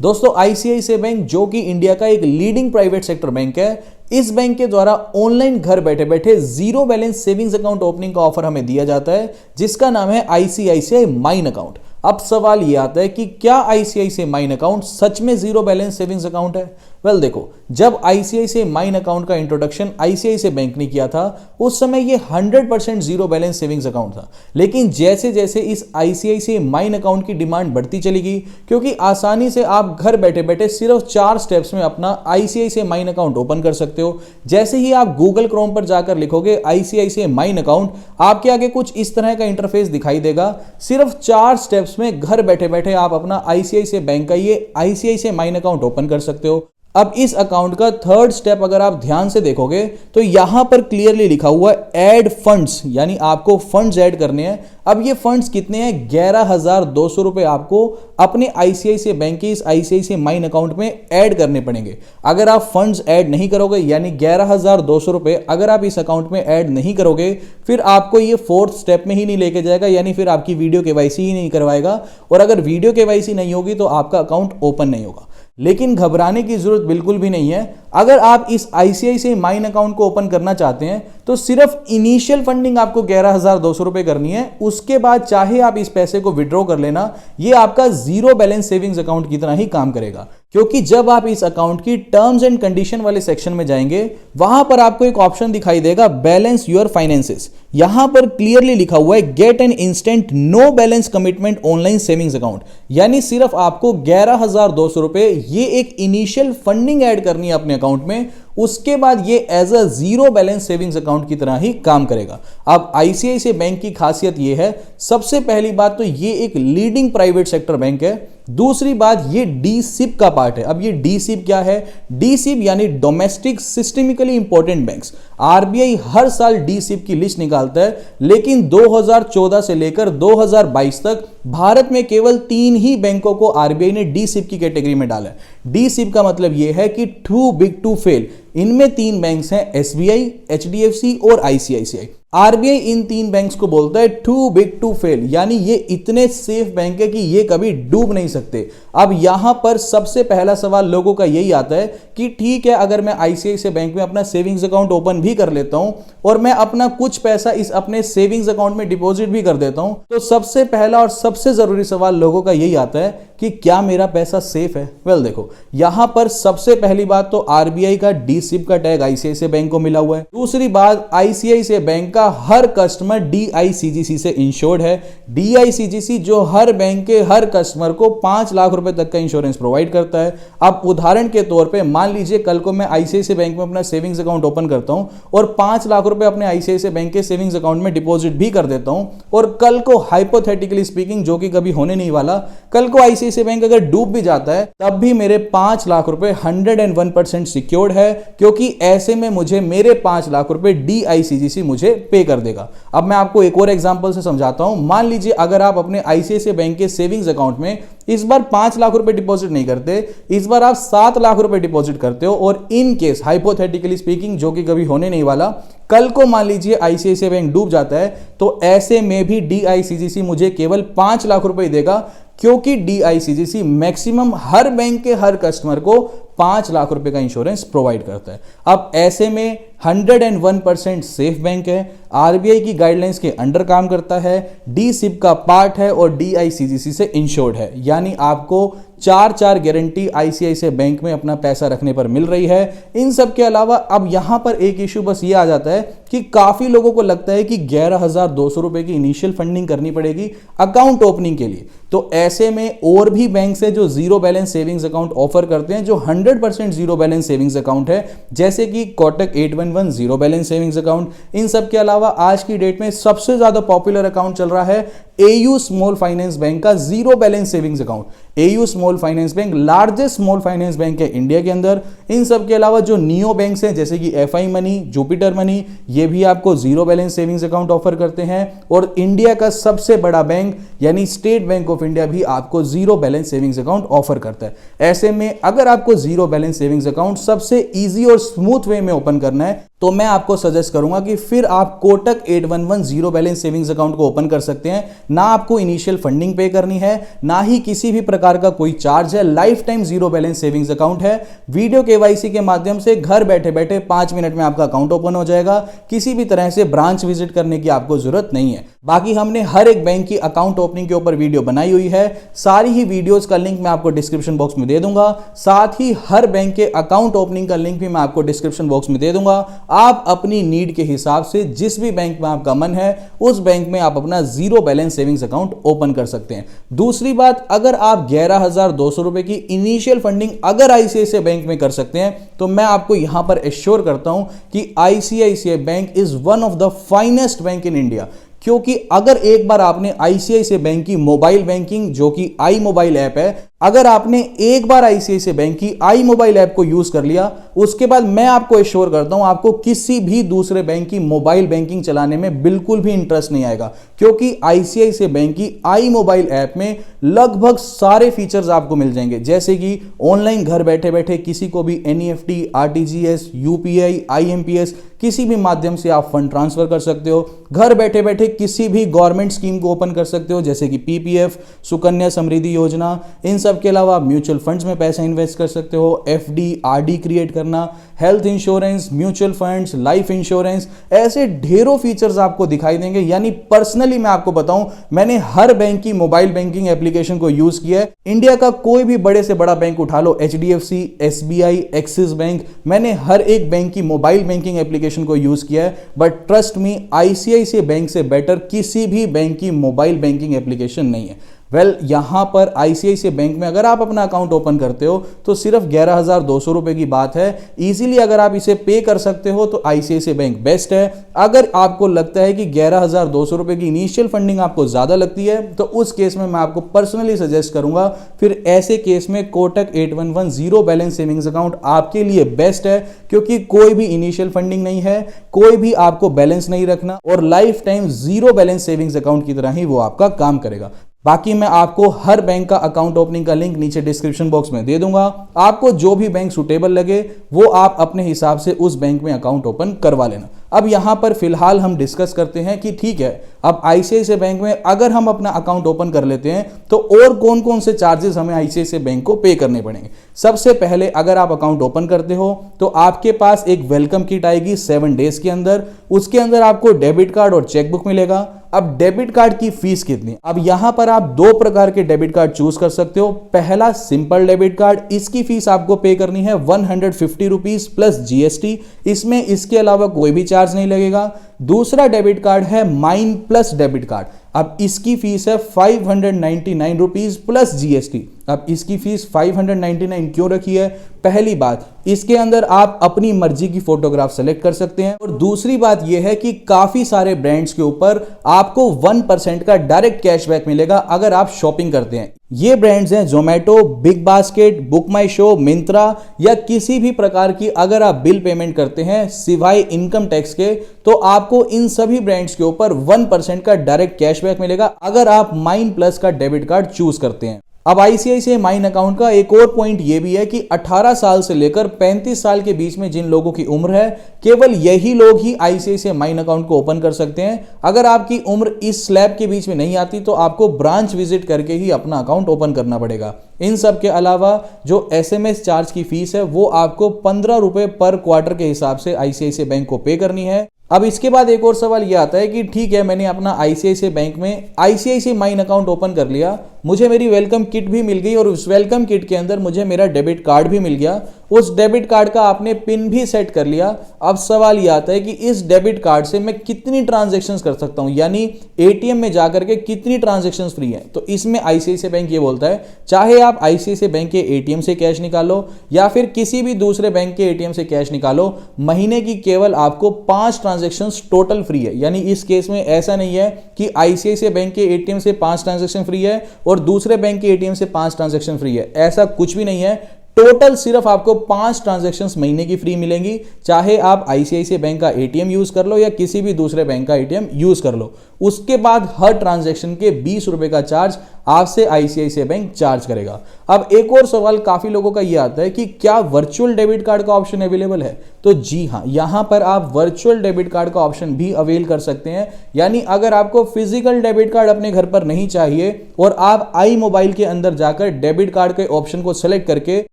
दोस्तों ICICI bank जो कि इंडिया का एक लीडिंग प्राइवेट सेक्टर बैंक है, इस बैंक के द्वारा ऑनलाइन घर बैठे बैठे zero balance savings account opening का ऑफर हमें दिया जाता है, जिसका नाम है आईसीआईसीआई माइन अकाउंट। अब सवाल यह आता है कि क्या आईसीआईसीआई माइन अकाउंट सच में जीरो बैलेंस सेविंग्स अकाउंट है? वेल देखो, जब आईसीआईसीआई माइन अकाउंट का इंट्रोडक्शन आईसीआईसीआई बैंक ने किया था, उस समय ये 100% जीरो बैलेंस सेविंग्स अकाउंट था। लेकिन जैसे जैसे इस आईसीआईसीआई माइन अकाउंट की डिमांड बढ़ती चली गई, क्योंकि आसानी से आप घर बैठे बैठे सिर्फ 4 स्टेप्स में अपना आईसीआईसीआई माइन अकाउंट ओपन कर सकते हो। जैसे ही आप गूगल क्रोम पर जाकर लिखोगे आईसीआईसीआई माइन अकाउंट, आपके आगे कुछ इस तरह का इंटरफेस दिखाई देगा। सिर्फ 4 स्टेप्स में घर बैठे बैठे आप अपना आईसीआईसीआई बैंक का ये आईसीआईसीआई माइन अकाउंट ओपन कर सकते हो। अब इस अकाउंट का थर्ड स्टेप अगर आप ध्यान से देखोगे तो यहां पर क्लियरली लिखा हुआ है ऐड फंड्स, यानी आपको फंड्स ऐड करने हैं। अब ये फंड्स कितने हैं? 11,200 रुपए आपको अपने आईसीआईसीआई बैंक के इस आईसीआईसीआई माइन अकाउंट में ऐड करने पड़ेंगे। अगर आप फंड्स ऐड नहीं करोगे, यानी 11,200 रुपए अगर आप इस अकाउंट में ऐड नहीं करोगे, फिर आपको ये फोर्थ स्टेप में ही नहीं लेके जाएगा, यानी फिर आपकी वीडियो केवाईसी ही नहीं करवाएगा। और अगर वीडियो केवाईसी नहीं होगी तो आपका अकाउंट ओपन नहीं होगा। लेकिन घबराने की जरूरत बिल्कुल भी नहीं है। अगर आप इस आईसीआईसीआई माइन अकाउंट को ओपन करना चाहते हैं तो सिर्फ इनिशियल फंडिंग आपको 11,200 रुपए करनी है। उसके बाद चाहे आप इस पैसे को विड्रॉ कर लेना, ये आपका जीरो बैलेंस सेविंग्स अकाउंट की तरह ही काम करेगा। क्योंकि जब आप इस अकाउंट की टर्म्स एंड कंडीशन वाले सेक्शन में जाएंगे, वहां पर आपको एक ऑप्शन दिखाई देगा बैलेंस योर फाइनेंसेस। यहां पर क्लियरली लिखा हुआ है get an instant no balance commitment online savings account, यानी सिर्फ आपको 11,200 रुपए ये एक इनिशियल फंडिंग ऐड करनी है अपने अकाउंट में। उसके बाद ये as a zero balance savings account की तरह ही काम करेगा। अब आईसीआईसीआई बैंक की खासियत ये है, सबसे पहली बात तो ये एक लीडिंग प्राइवेट सेक्टर बैंक है। दूसरी बात, ये डीसिप का पार्ट है। अब ये डीसिप क्या है? डीसिप यानी domestic systemically important banks. RBI हर साल डीसिप की लिस्ट निकालता है, लेकिन 2014 से लेकर 2022 तक भारत में केवल 3 ही बैंकों को आरबीआई ने डीसिप की कैटेगरी में डाला है। डीसिप का मतलब यह है कि टू बिग टू फेल। इनमें 3 बैंक्स हैं, एसबीआई, एचडीएफसी और आईसीआईसीआई। आरबीआई इन 3 बैंक्स को बोलता है टू बिग टू फेल, यानी ये इतने सेफ बैंक है कि ये कभी डूब नहीं सकते। अब यहां पर सबसे पहला सवाल लोगों का यही आता है कि ठीक है, अगर मैं आईसीआईसीआई बैंक में अपना सेविंग्स अकाउंट ओपन भी कर लेता हूं और मैं अपना कुछ पैसा इस अपने सेविंग्स अकाउंट में डिपॉजिट भी कर देता हूं, तो सबसे पहला और सबसे जरूरी सवाल लोगों का यही आता है कि क्या मेरा पैसा सेफ है? वेल देखो, यहां पर सबसे पहली बात तो आरबीआई का डीसिप का टैग आईसीआईसीआई बैंक को मिला हुआ है। दूसरी बात, आईसीआईसीआई बैंक का हर कस्टमर डीआईसीजीसी से इंश्योर्ड है। डीआईसीजीसी जो हर बैंक के हर कस्टमर को 5 लाख रुपए तक का इंश्योरेंस प्रोवाइड करता है। अब उदाहरण के तौर पे मान लीजिए कल को मैं आईसीआईसीआई बैंक में अपना सेविंग्स अकाउंट ओपन करता हूं और 5 लाख रुपए अपने आईसीआईसीआई बैंक के सेविंग्स अकाउंट में डिपॉजिट भी कर देता हूं, और कल को हाइपोथेटिकली स्पीकिंग, जो कि कभी होने नहीं वाला, कल को आईसीआईसीआई बैंक अगर डूब भी जाता है, तब भी मेरे 5 लाख रुपए 101% सिक्योर्ड है, क्योंकि ऐसे में मुझे मेरे 5 लाख रुपए डीआईसीजीसी मुझे पे कर देगा। अब मैं आपको एक और एग्जांपल से समझाता हूं। मान लीजिए अगर आप अपने आईसीआईसीआई बैंक के सेविंग्स अकाउंट में इस बार 5 लाख रुपए डिपॉजिट नहीं करते, इस बार आप 7 लाख रुपए डिपॉजिट करते हो, और इन केस हाइपोथेटिकली स्पीकिंग, जो कि कभी होने नहीं वाला, कल को मान लीजिए आईसीआईसीआई बैंक डूब जाता है, तो ऐसे में भी डीआईसीजीसी मुझे केवल 5 लाख रुपए देगा, क्योंकि डीआईसीजीसी मैक्सिमम हर बैंक के हर कस्टमर को 5 लाख रुपए का इंश्योरेंस प्रोवाइड करता है। अब ऐसे में 101% सेफ बैंक है, आरबीआई की गाइडलाइंस के अंडर काम करता है, डीसिप का पार्ट है और डीआईसीजीसी से इंश्योर्ड है, यानी आपको 4 गारंटी आईसीआईसीआई बैंक में अपना पैसा रखने पर मिल रही है। इन सब के अलावा अब यहां पर एक इश्यू बस ये आ जाता है कि काफी लोगों को लगता है कि 11,200 रुपए की इनिशियल फंडिंग करनी पड़ेगी अकाउंट ओपनिंग के लिए। तो ऐसे में और भी बैंक है जो zero balance savings account offer करते हैं, जो 100% जीरो बैलेंस सेविंग्स अकाउंट है, जैसे कि Kotak 811 zero balance savings account. इन सब के अलावा आज की डेट में सबसे ज्यादा पॉपुलर अकाउंट चल रहा है एयू स्मॉल फाइनेंस बैंक का zero balance savings account. AU small finance bank largest small finance bank है इंडिया के अंदर। इन सब के अलावा जो नियो बैंक्स हैं, जैसे कि एफआई मनी, जुपिटर मनी, ये भी आपको zero balance savings account offer करते हैं। और इंडिया का सबसे बड़ा बैंक यानी स्टेट बैंक ऑफ इंडिया भी आपको zero balance savings account offer करता है। ऐसे में अगर आपको जीरो बैलेंस सेविंग्स अकाउंट सबसे इजी और स्मूथ वे में ओपन करना है तो मैं आपको सजेस्ट करूंगा कि फिर आप Kotak 811 zero balance savings account को ओपन कर सकते हैं। ना आपको इनिशियल फंडिंग पे करनी है, ना ही किसी भी प्रकार का कोई चार्ज है, life time zero balance savings account है। वीडियो केवाईसी के माध्यम से घर बैठे बैठे 5 मिनट में आपका अकाउंट ओपन हो जाएगा। किसी भी तरह से ब्रांच विजिट करने की आपको जरूरत नहीं है। बाकी हमने हर एक बैंक की अकाउंट ओपनिंग के ऊपर वीडियो बनाई हुई है, सारी ही वीडियोस का लिंक मैं आपको डिस्क्रिप्शन बॉक्स में दे दूंगा। साथ ही हर बैंक के अकाउंट ओपनिंग का लिंक भी मैं आपको डिस्क्रिप्शन बॉक्स में दे दूंगा। आप अपनी नीड के हिसाब से जिस भी बैंक में आपका मन है उस बैंक में आप अपना zero balance savings account open कर सकते हैं। दूसरी बात, अगर आप 11,200 रुपए की इनिशियल फंडिंग अगर आईसीआईसीआई बैंक में कर सकते हैं तो मैं आपको यहां पर एश्योर करता हूं कि ICICI bank is one of the finest bank in India. क्योंकि अगर एक बार आपने आईसीआईसीआई बैंक की मोबाइल बैंकिंग जो कि आई मोबाइल ऐप है, अगर आपने एक बार आईसीआईसीआई बैंक की आई मोबाइल ऐप को यूज कर लिया, उसके बाद मैं आपको एश्योर करता हूं आपको किसी भी दूसरे बैंक की मोबाइल बैंकिंग चलाने में बिल्कुल भी इंटरेस्ट नहीं आएगा। क्योंकि आईसीआईसीआई बैंक की आई मोबाइल ऐप में लगभग सारे फीचर्स आपको मिल जाएंगे, जैसे कि ऑनलाइन घर बैठे बैठे किसी को भी एनईएफटी, आरटीजीएस, यूपीआई, आईएमपीएस किसी भी माध्यम से आप फंड ट्रांसफर कर सकते हो। घर बैठे बैठे किसी भी गवर्नमेंट स्कीम को ओपन कर सकते हो, जैसे कि पीपीएफ, सुकन्या समृद्धि योजना। इन सब के अलावा म्यूचुअल फंड्स में पैसा इन्वेस्ट कर सकते हो, एफडी, आरडी क्रिएट करना, health insurance, mutual funds, life insurance, ऐसे ढेरों फीचर्स आपको दिखाई देंगे। यानी पर्सनली मैं आपको बताऊं, मैंने हर बैंक की मोबाइल बैंकिंग एप्लीकेशन को यूज किया है। इंडिया का कोई भी बड़े से बड़ा बैंक उठा लो, एचडीएफसी, एसबीआई, एक्सिस बैंक, मैंने हर एक बैंक की मोबाइल बैंकिंग एप्लीकेशन को यूज किया है। But trust me, ICICI bank से बेटर किसी भी बैंक की मोबाइल बैंकिंग एप्लीकेशन नहीं है। यहां पर आईसीआईसीआई बैंक में अगर आप अपना अकाउंट ओपन करते हो तो सिर्फ 11,200 रुपए की बात है। इजीली अगर आप इसे पे कर सकते हो तो आईसीआईसीआई बैंक बेस्ट है। अगर आपको लगता है कि 11,200 रुपए की इनिशियल फंडिंग आपको ज्यादा लगती है तो उस केस में मैं आपको पर्सनली सजेस्ट करूंगा, फिर ऐसे केस में Kotak 811 zero balance savings account आपके लिए बेस्ट है। क्योंकि कोई भी इनिशियल फंडिंग नहीं है, कोई भी आपको बैलेंस नहीं रखना, और life time zero balance savings account की तरह ही वो आपका काम करेगा। बाकी मैं आपको हर बैंक का अकाउंट ओपनिंग का लिंक नीचे डिस्क्रिप्शन बॉक्स में दे दूंगा। आपको जो भी बैंक सुटेबल लगे वो आप अपने हिसाब से उस बैंक में अकाउंट ओपन करवा लेना। अब यहां पर फिलहाल हम डिस्कस करते हैं कि ठीक है, अब आईसीआईसीआई बैंक में अगर हम अपना अकाउंट ओपन कर लेते हैं तो और कौन कौन से चार्जेस हमें आईसीआईसीआई बैंक को पे करने पड़ेंगे। सबसे पहले, अगर आप अकाउंट ओपन करते हो तो आपके पास एक वेलकम किट आएगी 7 डेज के अंदर। उसके अंदर आपको डेबिट कार्ड और चेकबुक मिलेगा। अब डेबिट कार्ड की फीस कितनी? अब यहां पर आप 2 प्रकार के डेबिट कार्ड चूज कर सकते हो। पहला सिंपल डेबिट कार्ड, इसकी फीस आपको पे करनी है 150 रुपीज प्लस जीएसटी। इसमें इसके अलावा कोई भी चार्ज नहीं लगेगा। दूसरा डेबिट कार्ड है माइन प्लस डेबिट कार्ड। अब इसकी फीस है 599 रुपीज प्लस जीएसटी। अब इसकी फीस 599 क्यों रखी है? पहली बात, इसके अंदर आप अपनी मर्जी की फोटोग्राफ सेलेक्ट कर सकते हैं, और दूसरी बात यह है कि काफी सारे ब्रांड्स के ऊपर आपको 1% का डायरेक्ट कैशबैक मिलेगा अगर आप शॉपिंग करते हैं। ये ब्रांड्स हैं जोमेटो, बिग बास्केट, बुक माई शो, मिंत्रा, या किसी भी प्रकार की अगर आप बिल पेमेंट करते हैं सिवाय इनकम टैक्स के, तो आपको इन सभी ब्रांड्स के ऊपर 1% का डायरेक्ट कैशबैक मिलेगा अगर आप माइन प्लस का डेबिट कार्ड चूज करते हैं। अब आईसीआईसीआई माइन अकाउंट का एक और पॉइंट यह भी है कि 18 साल से लेकर 35 साल के बीच में जिन लोगों की उम्र है, केवल यही लोग ही आईसीआईसीआई माइन अकाउंट को ओपन कर सकते हैं। अगर आपकी उम्र इस स्लैब के बीच में नहीं आती तो आपको ब्रांच विजिट करके ही अपना अकाउंट ओपन करना पड़ेगा। इन सब के अलावा जो एसएमएस चार्ज की फीस है वो आपको 15 रुपए पर क्वार्टर के हिसाब से आईसीआईसीआई बैंक को पे करनी है। अब इसके बाद एक और सवाल यह आता है कि ठीक है, मैंने अपना आईसीआईसीआई बैंक में आईसीआईसीआई माइन अकाउंट ओपन कर लिया, मुझे मेरी वेलकम किट भी मिल गई और उस वेलकम किट के अंदर मुझे मेरा डेबिट कार्ड भी मिल गया, उस डेबिट कार्ड का आपने पिन भी सेट कर लिया। अब सवाल यह आता है कि इस डेबिट कार्ड से मैं कितनी ट्रांजैक्शंस कर सकता हूं, यानी एटीएम में जाकर के कितनी ट्रांजैक्शंस फ्री हैं। तो इसमें आईसीआईसीआई बैंक ये बोलता है, चाहे आप आईसीआईसीआई बैंक के एटीएम से कैश निकालो या फिर किसी भी दूसरे बैंक के एटीएम से कैश निकालो, महीने की केवल आपको 5 ट्रांजैक्शंस टोटल फ्री है। यानी इस केस में ऐसा नहीं है कि आईसीआईसीआई बैंक के एटीएम से 5 ट्रांजैक्शन फ्री है और दूसरे बैंक के एटीएम से 5 ट्रांजैक्शन फ्री है, ऐसा कुछ भी नहीं है। टोटल सिर्फ आपको 5 ट्रांजैक्शंस महीने की फ्री मिलेंगी, चाहे आप आईसीआईसीआई बैंक का एटीएम यूज कर लो या किसी भी दूसरे बैंक का एटीएम यूज कर लो। उसके बाद हर ट्रांजैक्शन के 20 रुपए का चार्ज आपसे आईसीआईसीआई बैंक चार्ज करेगा। अब एक और सवाल काफी लोगों का यह आता है कि क्या वर्चुअल डेबिट कार्ड का ऑप्शन अवेलेबल है? तो जी हां, यहां पर आप वर्चुअल डेबिट कार्ड का ऑप्शन भी अवेल कर सकते हैं। यानी अगर आपको फिजिकल डेबिट कार्ड अपने घर पर नहीं चाहिए और आप आई मोबाइल के अंदर जाकर डेबिट कार्ड के ऑप्शन को सेलेक्ट करके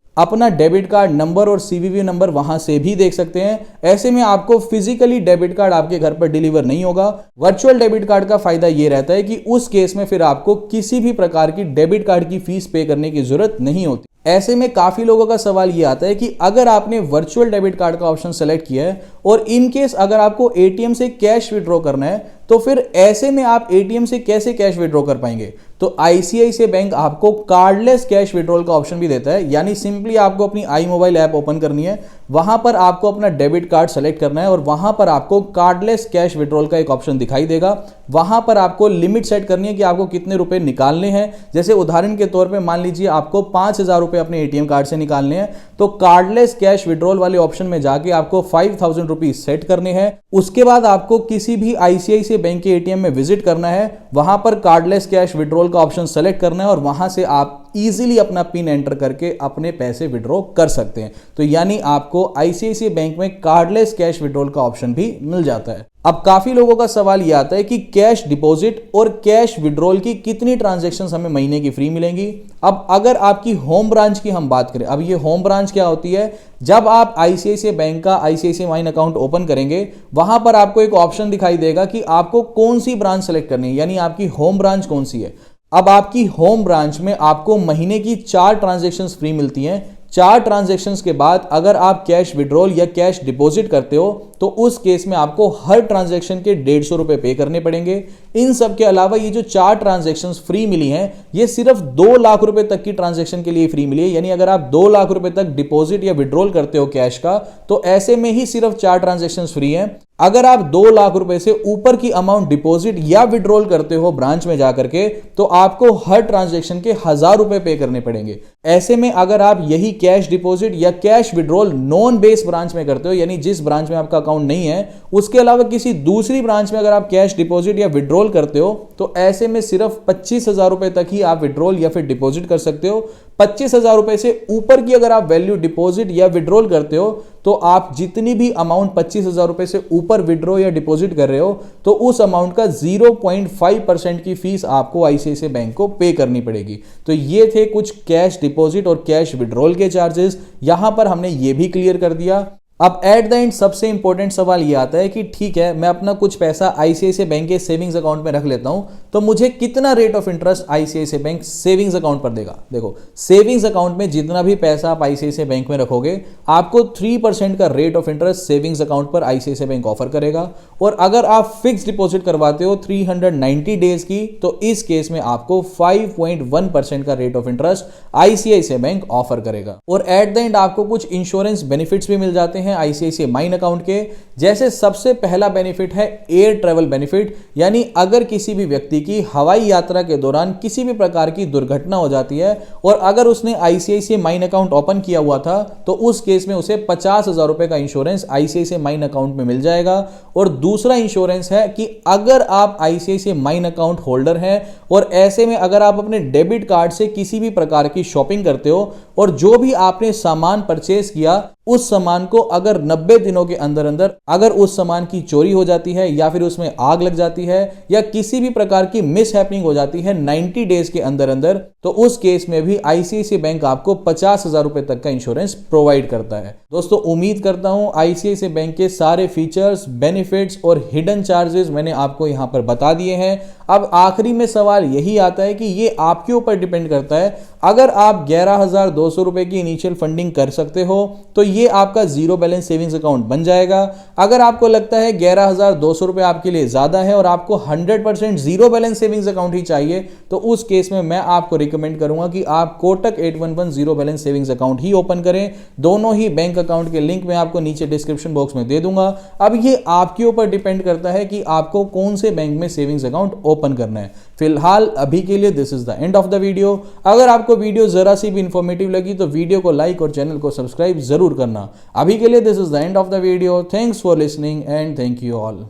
अपना डेबिट कार्ड नंबर और सीवीवी नंबर वहां से भी देख सकते हैं। ऐसे में आपको फिजिकली डेबिट कार्ड आपके घर पर डिलीवर नहीं होगा। वर्चुअल डेबिट कार्ड का फायदा यह रहता है कि उस केस में फिर आपको किसी भी प्रकार की डेबिट कार्ड की फीस पे करने की जरूरत नहीं होती। ऐसे में काफी लोगों का सवाल यह आता है कि अगर आपने वर्चुअल डेबिट कार्ड का ऑप्शन सेलेक्ट किया है और इन केस अगर आपको एटीएम से कैश विड्रॉ करना है तो फिर ऐसे में आप एटीएम से कैसे कैश विड्रॉ कर पाएंगे? तो आईसीआईसीआई बैंक आपको कार्डलेस कैश विड्रॉल का ऑप्शन भी देता है। यानी सिंपली आपको अपनी आई मोबाइल ऐप ओपन करनी है, वहां पर आपको अपना डेबिट कार्ड सेलेक्ट करना है और वहां पर आपको कार्डलेस कैश विड्रॉल का एक ऑप्शन दिखाई देगा। वहां पर आपको लिमिट सेट करनी है कि आपको कितने रुपए निकालने हैं। जैसे उदाहरण के तौर पे मान लीजिए आपको 5,000 रुपए अपने एटीएम कार्ड से निकालने हैं, तो कार्डलेस कैश विड्रॉल वाले ऑप्शन में जाके आपको 5,000 रुपीज सेट करने हैं। उसके बाद आपको किसी भी आईसीआईसीआई बैंक के एटीएम में विजिट करना है, वहां पर कार्डलेस कैश विड्रॉल का ऑप्शन सेलेक्ट करना है और वहां से आप इजीली अपना पिन एंटर करके अपने पैसे विड्रॉ कर सकते हैं। तो यानी आपको आईसीआईसीआई बैंक में कार्डलेस कैश विड्रॉल का ऑप्शन भी मिल जाता है। अब काफी लोगों का सवाल यह आता है कि कैश डिपॉजिट और कैश विड्रॉल की कितनी ट्रांजैक्शंस हमें महीने की फ्री मिलेंगी। अब अगर आपकी होम ब्रांच की हम बात करें, अब ये होम ब्रांच क्या होती है? जब आप आईसीआईसीआई बैंक का आईसीआईसीआई माइन अकाउंट ओपन करेंगे, वहां पर आपको एक ऑप्शन दिखाई देगा कि आपको कौन सी ब्रांच सेलेक्ट करनी है, यानी आपकी होम ब्रांच कौन सी है। अब आपकी होम ब्रांच में आपको महीने की 4 ट्रांजैक्शंस फ्री मिलती हैं। 4 ट्रांजैक्शंस के बाद अगर आप कैश विड्रॉल या कैश डिपॉजिट करते हो तो उस केस में आपको हर ट्रांजैक्शन के 150 रुपए पे करने पड़ेंगे। इन सब के अलावा ये जो 4 ट्रांजैक्शंस फ्री मिली हैं, ये सिर्फ 2 लाख रुपए तक की ट्रांजैक्शन के लिए फ्री मिली है। यानी अगर आप 2 लाख रुपए तक डिपॉजिट या विड्रॉल करते हो कैश का, तो ऐसे में ही सिर्फ 4 ट्रांजैक्शंस फ्री हैं। अगर आप 2 लाख रुपए से ऊपर की अमाउंट डिपॉजिट या विड्रॉल करते हो ब्रांच में जाकर के, तो आपको हर ट्रांजैक्शन के 1,000 रुपए पे करने पड़ेंगे। ऐसे में अगर आप यही कैश डिपॉजिट या cash withdrawal non base branch में करते हो, यानी जिस ब्रांच में आपका अकाउंट नहीं है, उसके अलावा किसी दूसरी ब्रांच में अगर आप कैश डिपॉजिट या विड्रॉल करते हो, तो ऐसे में सिर्फ 25,000 रुपए तक ही आप विड्रॉल या फिर डिपॉजिट कर सकते हो। 25,000 रुपए से ऊपर की अगर आप वैल्यू डिपॉजिट या विड्रॉल करते हो, तो आप जितनी भी अमाउंट 25,000 रुपए से ऊपर विड्रॉ या डिपॉजिट कर रहे हो, तो उस अमाउंट का 0.5% की फीस आपको आईसीआईसीआई बैंक को पे करनी पड़ेगी। तो ये थे कुछ कैश डिपॉजिट और कैश विड्रॉल के चार्जेस। यहां पर हमने ये भी क्लियर कर दिया। अब एट द एंड सबसे इंपॉर्टेंट सवाल ये आता है कि ठीक है, मैं अपना कुछ पैसा आईसीआईसीआई बैंक के सेविंग्स अकाउंट में रख लेता हूं, तो मुझे कितना rate of interest ICICI bank savings account पर देगा? देखो, सेविंग्स अकाउंट में जितना भी पैसा आप आईसीआईसीआई बैंक में रखोगे, आपको 3% का rate of interest savings account पर आईसीआईसीआई बैंक ऑफर करेगा। और अगर आप फिक्स डिपॉजिट करवाते हो 390 डेज की, तो इस केस में आपको 5.1% का rate of interest ICICI bank offer करेगा। और एट द एंड आपको कुछ इंश्योरेंस बेनिफिट्स भी मिल जाते हैं आईसीआईसीआई माइन अकाउंट के। जैसे सबसे पहला बेनिफिट है एयर ट्रैवल बेनिफिट, यानी अगर किसी भी व्यक्ति की हवाई यात्रा के दौरान किसी भी प्रकार की दुर्घटना हो जाती है और अगर उसने आईसीआईसीआई माइन अकाउंट ओपन किया हुआ था, तो उस केस में उसे 50,000 रुपए का इंश्योरेंस आईसीआईसीआई माइन अकाउंट में मिल जाएगा। और दूसरा इंश्योरेंस है कि अगर आप आईसीआईसीआई माइन अकाउंट होल्डर हैं और ऐसे में अगर आप अपने डेबिट कार्ड से किसी भी प्रकार की शॉपिंग करते हो और जो भी आपने सामान परचेज किया, उस सामान को अगर 90 दिनों के अंदर अंदर अगर उस सामान की चोरी हो जाती है या फिर उसमें आग लग जाती है या किसी भी प्रकार की मिस हैपनिंग हो जाती है 90 डेज के अंदर अंदर, तो उस केस में भी आईसीआईसीआई बैंक आपको 50,000 रुपए तक का इंश्योरेंस प्रोवाइड करता है। दोस्तों, उम्मीद करता हूं आईसीआईसीआई बैंक के सारे फीचर्स, बेनिफिट्स और हिडन चार्जेस मैंने आपको यहां पर बता दिए हैं। अब आखिरी में सवाल यही आता है कि ये आपके ऊपर डिपेंड करता है। अगर आप 11,200 रुपए की इनिशियल फंडिंग कर सकते हो, तो ये आपका जीरो बैलेंस सेविंग्स अकाउंट बन जाएगा। अगर आपको लगता है 11,200 रुपए आपके लिए ज्यादा है और आपको 100% जीरो बैलेंस सेविंग्स अकाउंट ही चाहिए, तो उस केस में मैं आपको रिकमेंड करूंगा कि आप Kotak 811 zero balance savings account ही ओपन करें। दोनों ही बैंक अकाउंट के लिंक मैं आपको नीचे डिस्क्रिप्शन बॉक्स में दे दूंगा। अब ये आपके ऊपर डिपेंड करता है कि आपको कौन से बैंक में सेविंग्स अकाउंट ओपन करना है। फिलहाल अभी के लिए this is the end of the video. अगर आपको आपको वीडियो जरा सी भी इंफॉर्मेटिव लगी तो वीडियो को लाइक और चैनल को सब्सक्राइब जरूर करना। अभी के लिए this is the end of the video. Thanks for listening and thank you all.